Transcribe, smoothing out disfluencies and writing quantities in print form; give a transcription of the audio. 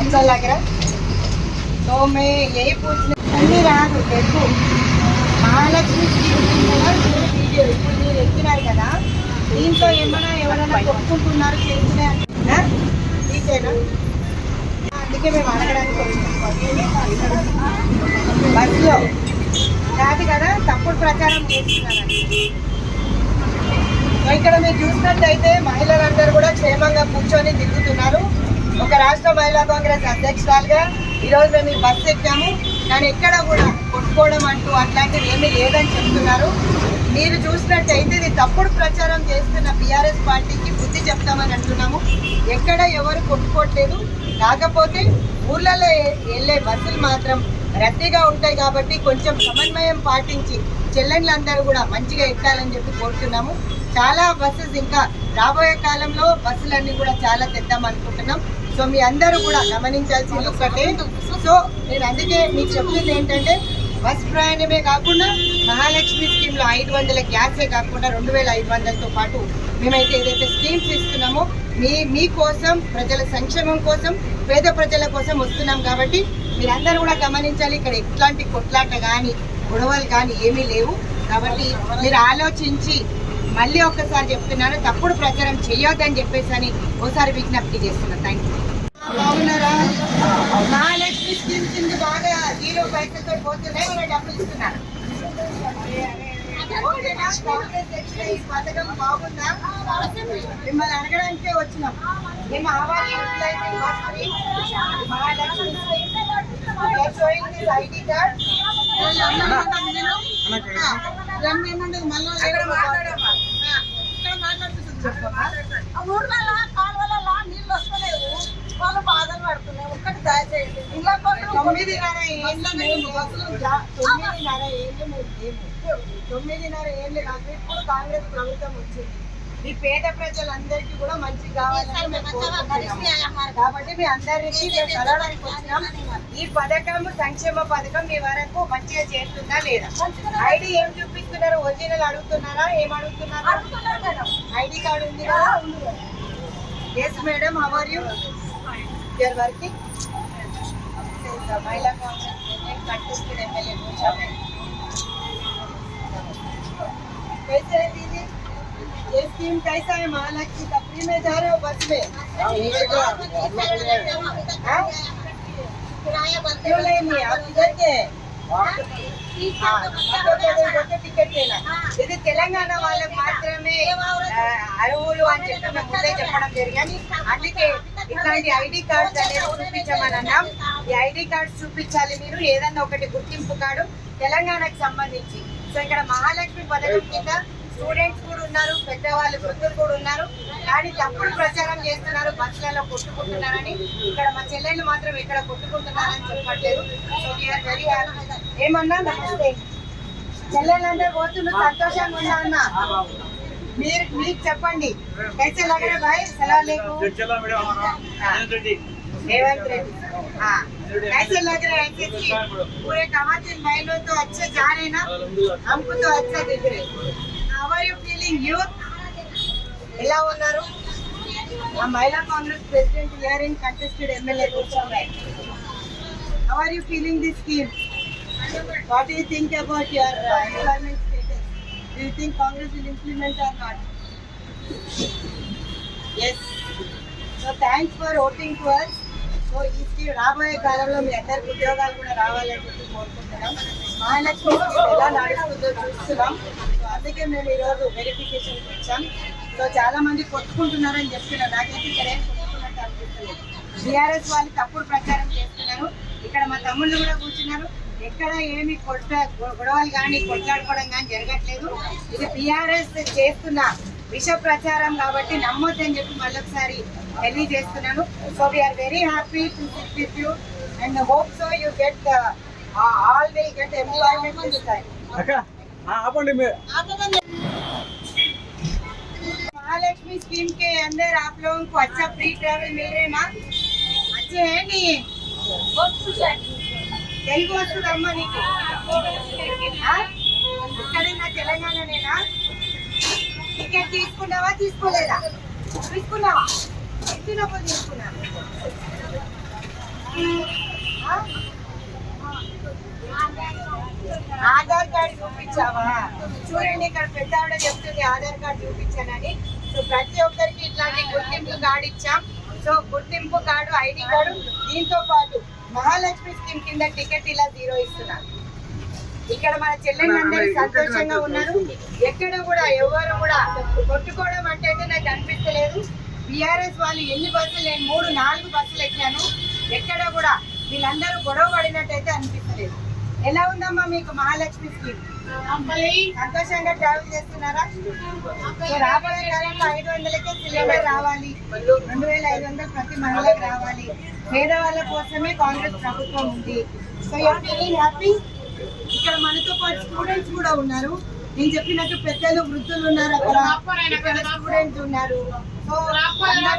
चल लग रहा तो मैं यही पूछने అన్నీ రాదు తెలుగు మహాలక్ష్మి వీడియో ఇప్పుడు మీరు ఎక్కినారు కదా దీంతో ఏమైనా ఎవరైనా కొట్టుకుంటున్నారు చేసినా నీకేనా అందుకే మేము అడగడానికి వచ్చినాం బస్సులో కాదు కదా తప్పుడు ప్రచారం చేస్తున్నారండి ఇక్కడ మీరు చూసినట్టయితే మహిళలందరూ కూడా క్షేమంగా కూర్చొని దిగుతున్నారు ఒక రాష్ట్ర మహిళా కాంగ్రెస్ అధ్యక్షురాలుగా ఈరోజు మేము ఈ బస్సు ఎక్కాము కానీ ఎక్కడ కూడా కొట్టుకోవడం అంటూ అట్లాంటివి ఏమీ లేదని చెప్తున్నారు మీరు చూసినట్టయితే ఇది తప్పుడు ప్రచారం చేస్తున్న బీఆర్ఎస్ పార్టీకి బుద్ధి చెప్తామని అంటున్నాము ఎక్కడ ఎవరు కొట్టుకోవట్లేదు కాకపోతే ఊర్లలో వెళ్ళే బస్సులు మాత్రం రద్దీగా ఉంటాయి కాబట్టి కొంచెం సమన్వయం పాటించి చెల్లెళ్ళందరూ కూడా మంచిగా ఎక్కాలని చెప్పి కోరుతున్నాము చాలా బస్సెస్ ఇంకా రాబోయే కాలంలో బస్సులన్నీ కూడా చాలా తెద్దాం అనుకుంటున్నాం సో మీ అందరూ కూడా గమనించాల్సింది ఒకటే సో నేను అందుకే మీకు చెప్తుంది ఏంటంటే బస్ ప్రయాణమే కాకుండా మహాలక్ష్మి స్కీమ్లో 500 గ్యాసే కాకుండా 2500తో పాటు మేమైతే ఏదైతే స్కీమ్స్ ఇస్తున్నామో మీకోసం ప్రజల సంక్షేమం కోసం పేద ప్రజల కోసం వస్తున్నాం కాబట్టి మీరందరూ కూడా గమనించాలి ఇక్కడ ఎట్లాంటి కొట్లాట కానీ గొడవలు కానీ ఏమీ లేవు కాబట్టి మీరు ఆలోచించి మళ్ళీ ఒక్కసారి చెప్తున్నాను తప్పుడు ప్రచారం చేయొద్దని చెప్పేసి అని ఓసారి విజ్ఞప్తి చేస్తున్నాను థ్యాంక్ యూ బాగున్నారా మహాలక్ష్మి స్కీమ్ కింద బాగా 0 పైసలతో పోతున్నాయి మన డబ్బులు ఇస్తున్నారు ఈ పథకం బాగుందా మిమ్మల్ని అడగడానికే వచ్చినాం మేము ఆవాజ్ మహాలక్ష్మి ఐడి కార్డ్ ఊర్లలో కాలువలలో నీళ్ళు వస్తలేవు వాళ్ళు బాధలు పడుతున్నాయి ఒక్కటి దయచేసి 9.5 ఏళ్ళు నాకు ఇప్పుడు కాంగ్రెస్ ప్రభుత్వం వచ్చింది ఈ పేద ప్రజలందరికీ కూడా మంచి కావాలని కాబట్టి మీ అందరికీ మేము కలవడానికి వచ్చినాం ఈ పథకం సంక్షేమ పథకం మీ వరకు మంచిగా చేస్తుందా లేదా ఐడి ఏం చూపిస్తున్నారు ఒరిజినల్ అడుగుతున్నారా ఏం అడుగుతున్నారా ఐడి కార్డు ఉంది కదా yes madam how are you you're working Mahila Congress contested MLA पूछा मैं कैसे है दीदी ये स्कीम कैसा है महालक्ष्मी तफरी में जा रहे हो बस में क्यों लेनी आप किधर के టికెట్ ఇది తెలంగాణ వాళ్ళకి మాత్రమే అరువులు అని చెప్పి మేము ముందే చెప్పడం జరిగింది అందుకే ఇట్లాంటి ఐడి కార్డ్స్ అనేది చూపించమని అన్నాం ఈ ఐడి కార్డ్స్ చూపించాలి మీరు ఏదన్నా ఒకటి గుర్తింపు కార్డు తెలంగాణకు సంబంధించి సో ఇక్కడ మహాలక్ష్మి పథకం కింద స్టూడెంట్స్ కూడా ఉన్నారు పెద్దవాళ్ళు వృద్ధులు కూడా ఉన్నారు కానీ తప్పుడు ప్రచారం చేస్తున్నారు బస్సులలో కొట్టుకుంటున్నారని ఇక్కడ మా చెల్లెళ్ళు మాత్రం ఇక్కడ కొట్టుకుంటున్నారని చెప్పట్లేదు సో వీఆర్ వెరీ హ్యాపీ ఏమన్నా నమస్తే చెల్లెళ్ళందరూ పోతున్నారు సంతోషంగా ఉన్నా అన్న మీకు చెప్పండి कैसे लग रहा है भाई सलाम अलैकुम रेवंत रेड्डी हाँ कैसे लग रहा है पूरे कमातीन भाई लोग तो अच्छे जा रहे ना हमको तो अच्छा दिख रहे how are you feeling youth ఎలా ఉన్నారు ఆ మహిళా Congress president here in contested MLA కూర్చోండి how are you feeling this scheme what do you think about your employment status do you think Congress will implement or not yes so thanks for voting to us so ఈ scheme రాబోయే కాలంలో మీ అందరికి ఉద్యోగాలు కూడా రావాలని చెప్పి కోరుకుంటున్నాం మహాలక్ష్మి ఎలా నడుస్తుందో చూస్తున్నాం సో అందుకే మేము ఈరోజు వెరిఫికేషన్కి వచ్చాం సో చాలా మంది కొట్టుకుంటున్నారని చెప్తున్నారు నాకైతే ఇక్కడ ఏం కొట్టుకున్నట్టు అనిపిస్తుంది బీఆర్ఎస్ వాళ్ళు తప్పుడు ప్రచారం చేస్తున్నారు ఇక్కడ మా తమ్ముళ్ళు కూడా కూర్చున్నారు ఎక్కడ ఏమి గొడవలు కానీ కొట్లాడుకోవడం కానీ జరగట్లేదు ఇది బీఆర్ఎస్ చేస్తున్న విష ప్రచారం కాబట్టి నమ్మొద్దని చెప్పి మళ్ళొకసారి తెలియజేస్తున్నాను so we're very happy to sit with you and hope so you get all will get employment this time Mahalakshmi scheme के अंदर आप लोगों को अच्छा फ्री ट्रैवल मिल रहे ना अच्छे है नहीं తెలుగు వస్తుందమ్మా నీకు ఇక్కడైనా తెలంగాణనేనా టికెట్ తీసుకున్నావా తీసుకోలేదా తీసుకున్నావా తీసుకున్నా ఆధార్ కార్డు చూపించావా? చూడండి ఇక్కడ పెద్ద ఆవిడ చెప్తుంది ఆధార్ కార్డు చూపించానని. సో ప్రతి ఒక్కరికి ఇట్లాంటి గుర్తింపు కార్డు ఇచ్చాం. సో గుర్తింపు కార్డు, ఐడి కార్డు, దీంతో పాటు మహాలక్ష్మి స్కీమ్ కింద టికెట్ ఇలా 0 ఇస్తున్నారు. ఇక్కడ మన చెల్లెళ్ళందరూ సంతోషంగా ఉన్నారు. ఎక్కడ కూడా ఎవరు కూడా కొట్టుకోవడం అంటే అయితే నాకు అనిపించలేదు. బీఆర్ఎస్ వాళ్ళు ఎన్ని బస్సులు, నేను 3-4 బస్సులు ఎక్కాను, ఎక్కడ కూడా వీళ్ళందరూ గొడవ పడినట్టయితే అనిపించలేదు. ఎలా ఉందమ్మా మీకు మహాలక్ష్మి స్కీమ్? సంతోషంగా ట్రావెల్ చేస్తున్నారా? రాబోయే కాలంలో 500కే సిలిండర్ రావాలి, 2500 ప్రతి మహిళకు రావాలి. పేదవాళ్ళ కోసమే కాంగ్రెస్ ప్రభుత్వం ఉంది. So you're feeling happy. ఇక్కడ మనతో పాటు స్టూడెంట్స్ కూడా ఉన్నారు. నేను చెప్పినట్టు పెద్దలు, వృద్ధులు ఉన్నారు, అక్కడ స్టూడెంట్స్ ఉన్నారు. సో అందరూ